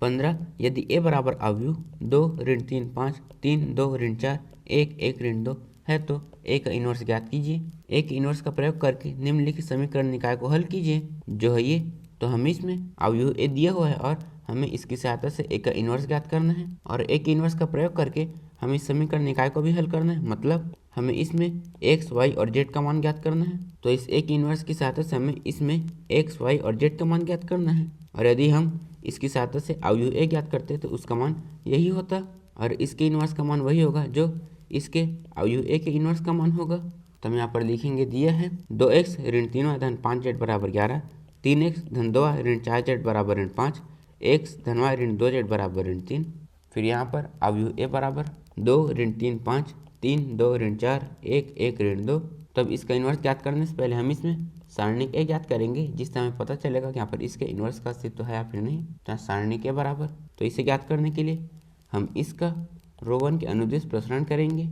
15 यदि ए बराबर अवयव 2 ऋण 3 5 3 2 ऋण 4 1 1 ऋण 2 है तो ए का इनवर्स ज्ञात कीजिए। ए के इनवर्स का प्रयोग करके निम्नलिखित समीकरण निकाय को हल कीजिए। जो है ये, तो हमें इसमें अवयव ए दिया हुआ है और हमें इसकी सहायता से ए का इनवर्स ज्ञात करना है और ए के इनवर्स का प्रयोग करके हमें इस समीकरण निकाय को भी हल करना है। मतलब हमें इसमें एक्स वाई और जेड का मान ज्ञात करना है। तो इस ए की इनवर्स की सहायता से हमें इसमें एक्स वाई और जेड का मान ज्ञात करना है और यदि हम इसकी सहायता से अवयव ए ज्ञात करते तो उसका मान यही होता और इसके इनवर्स का मान वही होगा जो इसके अवयव ए के इनवर्स का मान होगा। तो हम यहाँ पर लिखेंगे दिया है 2x ऋण 3y धन 5z बराबर 11, 3x धन 2y ऋण 4z बराबर ऋण 5, x धन y ऋण 2z बराबर ऋण 3। फिर यहाँ पर अवयव ए बराबर 2 ऋण 3 5 3 2 ऋण 4 1 1 ऋण 2। तब इसका इनवर्स ज्ञात करने से पहले हम इसमें सारणिक ए ज्ञात करेंगे जिससे हमें पता चलेगा कि यहाँ पर इसके इनवर्स का अस्तित्व है या फिर नहीं। तो सारणिक ए बराबर, तो इसे ज्ञात करने के लिए हम इसका रो 1 के अनुदिश प्रसारण करेंगे।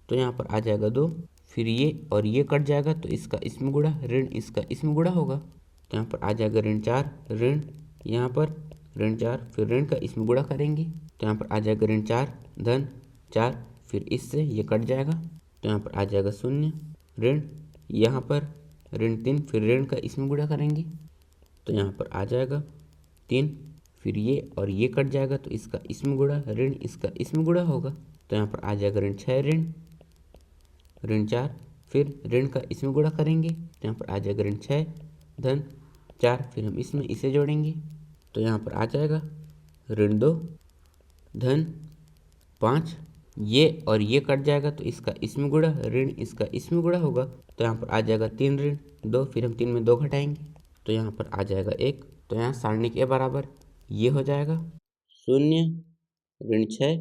तो यहाँ पर आ जाएगा 2, फिर ये और ये कट जाएगा तो इसका इसमें गुणा ऋण इसका इसमें गुणा होगा। तो यहाँ पर आ जाएगा ऋण 4 ऋण यहाँ पर ऋण 4 फिर ऋण का इसमें गुणा करेंगे तो यहाँ पर आ जाएगा ऋण 4 धन 4 फिर इससे ये कट जाएगा तो यहाँ पर आ जाएगा 0 ऋण यहाँ पर ऋण 3 फिर ऋण का इसमें गुणा करेंगे तो यहाँ पर आ जाएगा 3 फिर ये और ये कट जाएगा तो इसका इसमें गुणा ऋण इसका इसमें गुणा होगा तो यहाँ पर आ जाएगा ऋण 6 ऋण 4 फिर ऋण का इसमें गुणा करेंगे तो यहाँ पर आ जाएगा ऋण 6 धन 4 फिर हम इसमें इसे जोड़ेंगे तो यहाँ पर आ जाएगा ऋण 2 धन 5 ये और ये कट जाएगा तो इसका इसमें गुणा ऋण इसका इसमें गुणा होगा तो यहाँ पर आ जाएगा 3 ऋण 2 फिर हम 3 में 2 घटाएंगे तो यहाँ पर आ जाएगा 1। तो यहाँ सारणिक ए बराबर ये हो जाएगा 0 ऋण 6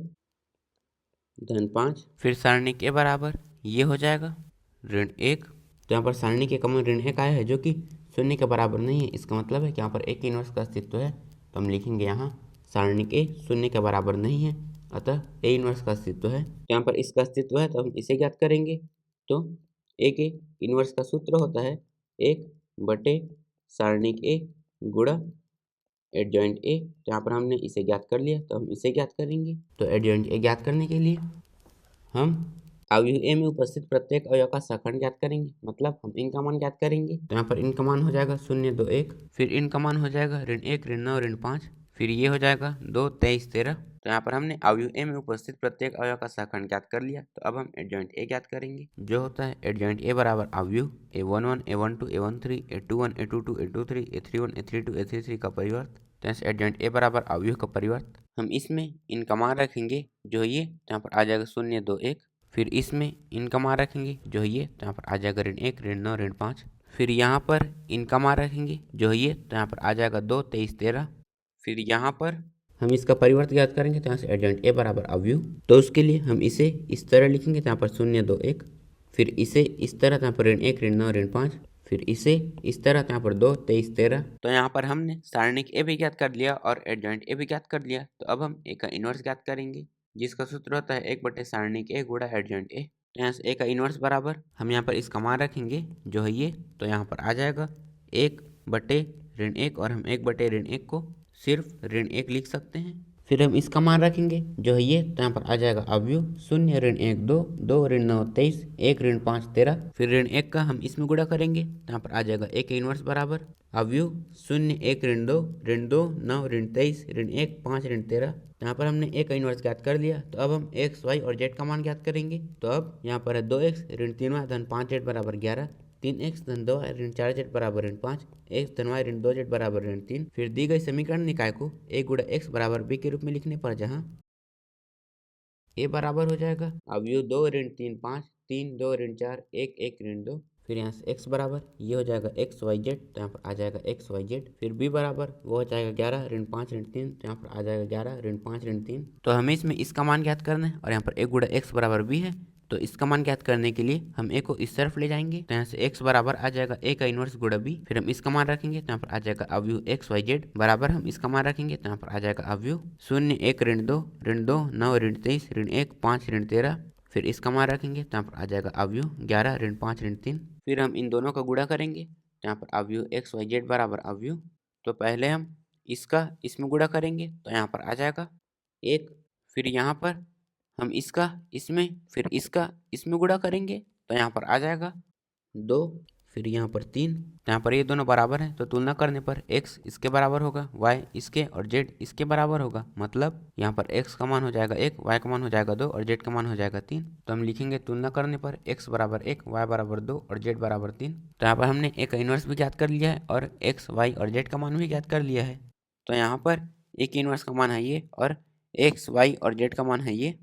धन 5 फिर सारणिक ए बराबर ये हो जाएगा ऋण 1। तो यहाँ पर सारणिक ए का मान ऋण 1 आया है जो कि 0 के बराबर नहीं है। इसका मतलब है कि यहाँ पर एक इनवर्स का अस्तित्व है। तो हम लिखेंगे यहाँ सारणिक ए 0 के बराबर नहीं है अतः ए इनवर्स का अस्तित्व है। यहाँ पर इसका अस्तित्व है तो हम इसे ज्ञात करेंगे। तो ए के इनवर्स का सूत्र होता है 1/, सारणिक ए गुणा एडजॉइंट ए। तो यहाँ पर हमने इसे ज्ञात कर लिया तो हम इसे ज्ञात करेंगे। तो एडजॉइंट ए ज्ञात करने के लिए हम अवयव ए में उपस्थित प्रत्येक अवयव का सहखंड ज्ञात करेंगे। मतलब हम इनका मान ज्ञात करेंगे तो यहाँ पर इनका मान हो जाएगा 0 2 1 फिर इनका मान हो जाएगा ऋण 1 ऋण 9 ऋण 5 फिर ये हो जाएगा 2 23 13। तो यहाँ पर हमने अवयव ए में उपस्थित प्रत्येक अवयव का सहखंड ज्ञात कर लिया। तो अब हम एडजॉइंट ए ज्ञात करेंगे जो होता है एडजॉइंट ए बराबर अवयव a11 a12 a13 a21 a22 a23 a31 a32 a33 का परिवर्त। तो यहाँ एडजॉइंट ए बराबर अवयव का परिवर्त हम इसमें इनका मान रखेंगे जो ये तो यहाँ पर आ जाएगा 0 2 1 फिर इसमें इनका मान रखेंगे जो है ये तो यहाँ पर आ जाएगा ऋण 1 ऋण 9 ऋण 5 फिर यहाँ पर इनका मान रखेंगे जो है ये तो यहाँ पर आ जाएगा 2 23 13 फिर यहाँ पर हम इसका परिवर्त ज्ञात करेंगे तो यहाँ से एडजॉइंट ए बराबर अवयव। तो उसके लिए हम इसे इस तरह लिखेंगे तो यहाँ पर 0 2 1 फिर इसे इस तरह तो यहाँ पर ऋण 1 ऋण 9 ऋण 5 फिर इसे इस तरह तो यहाँ पर 2 23 13। तो यहाँ पर हमने सारणिक ए भी ज्ञात कर लिया और एडजॉइंट ए भी ज्ञात कर लिया। तो अब हम ए का इनवर्स ज्ञात करेंगे जिसका सूत्र होता है 1/, सारणिक ए गुणा एडजॉइंट ए। तो यहाँ से ए का इनवर्स बराबर हम यहाँ पर इसका मान रखेंगे जो है ये तो यहाँ पर आ जाएगा 1/, ऋण 1 और हम 1/, ऋण 1 को सिर्फ ऋण 1 लिख सकते हैं। फिर हम इसका मान रखेंगे जो है ये तो यहाँ पर आ जाएगा अवयव 0 ऋण 1 2 2 ऋण 9 23 1 ऋण 5 13 फिर ऋण 1 का हम इसमें गुणा करेंगे तो यहाँ पर आ जाएगा ए के इनवर्स बराबर अवयव 0 1 ऋण 2 9 ऋण 23 ऋण 1 5 ऋण 13। यहाँ पर हमने ए का इनवर्स ज्ञात कर लिया। तो अब हम एक्स वाई और जेड का मान ज्ञात करेंगे। तो अब यहाँ पर है 2x ऋण 3y धन 5z बराबर 11, 3x धन 2y ऋण 4z बराबर ऋण 5, x धन y ऋण 2z बराबर ऋण 3। फिर दी गई समीकरण निकाय को a गुणा x बराबर b के रूप में लिखने पर जहाँ a बराबर हो जाएगा अवयव 2 ऋण 3 5 3 2 ऋण 4 1 1 ऋण 2। फिर यहाँ से x बराबर ये हो जाएगा एक्स वाई जेड तो यहाँ पर आ जाएगा एक्स वाई जेड। फिर b बराबर वो हो जाएगा 11 ऋण 5 ऋण 3 तो यहाँ पर आ जाएगा 11 ऋण 5 ऋण 3। तो हमें इसमें इसका मान ज्ञात करना है और यहाँ पर a गुणा x बराबर b है। तो इसका मान ज्ञात करने के लिए हम a को इस तरफ ले जाएंगे तो यहाँ से x बराबर आ जाएगा a का इनवर्स गुणा b। फिर हम इसका मान रखेंगे तो यहाँ पर आ जाएगा अवयव एक्स वाई जेड बराबर हम इसका मान रखेंगे तो यहाँ पर आ जाएगा अवयव 0 1 ऋण 2 9 ऋण 23 ऋण 1 5 ऋण 13। फिर इसका मान रखेंगे तो यहाँ पर आ जाएगा अवयव 11 ऋण 5 ऋण 3। फिर हम इन दोनों का गुणा करेंगे तो यहाँ पर अवयव एक्स वाई जेड बराबर अवयव। तो पहले हम इसका इसमें गुणा करेंगे तो यहाँ पर आ जाएगा 1। फिर यहाँ पर हम इसका इसमें फिर इसका इसमें गुणा करेंगे तो यहाँ पर आ जाएगा 2। फिर यहाँ पर 3। यहाँ पर ये दोनों बराबर हैं तो तुलना करने पर x इसके बराबर होगा, y इसके और z इसके बराबर होगा। मतलब यहाँ पर x का मान हो जाएगा 1, y का मान हो जाएगा 2 और z का मान हो जाएगा 3। तो हम लिखेंगे तुलना करने पर x बराबर 1, y बराबर 2 और z बराबर 3। तो यहाँ पर हमने a का इन्वर्स भी ज्ञात कर लिया है और x, y और z का मान भी ज्ञात कर लिया है। तो यहाँ पर a की इन्वर्स का मान है ये और x, y और z का मान है ये।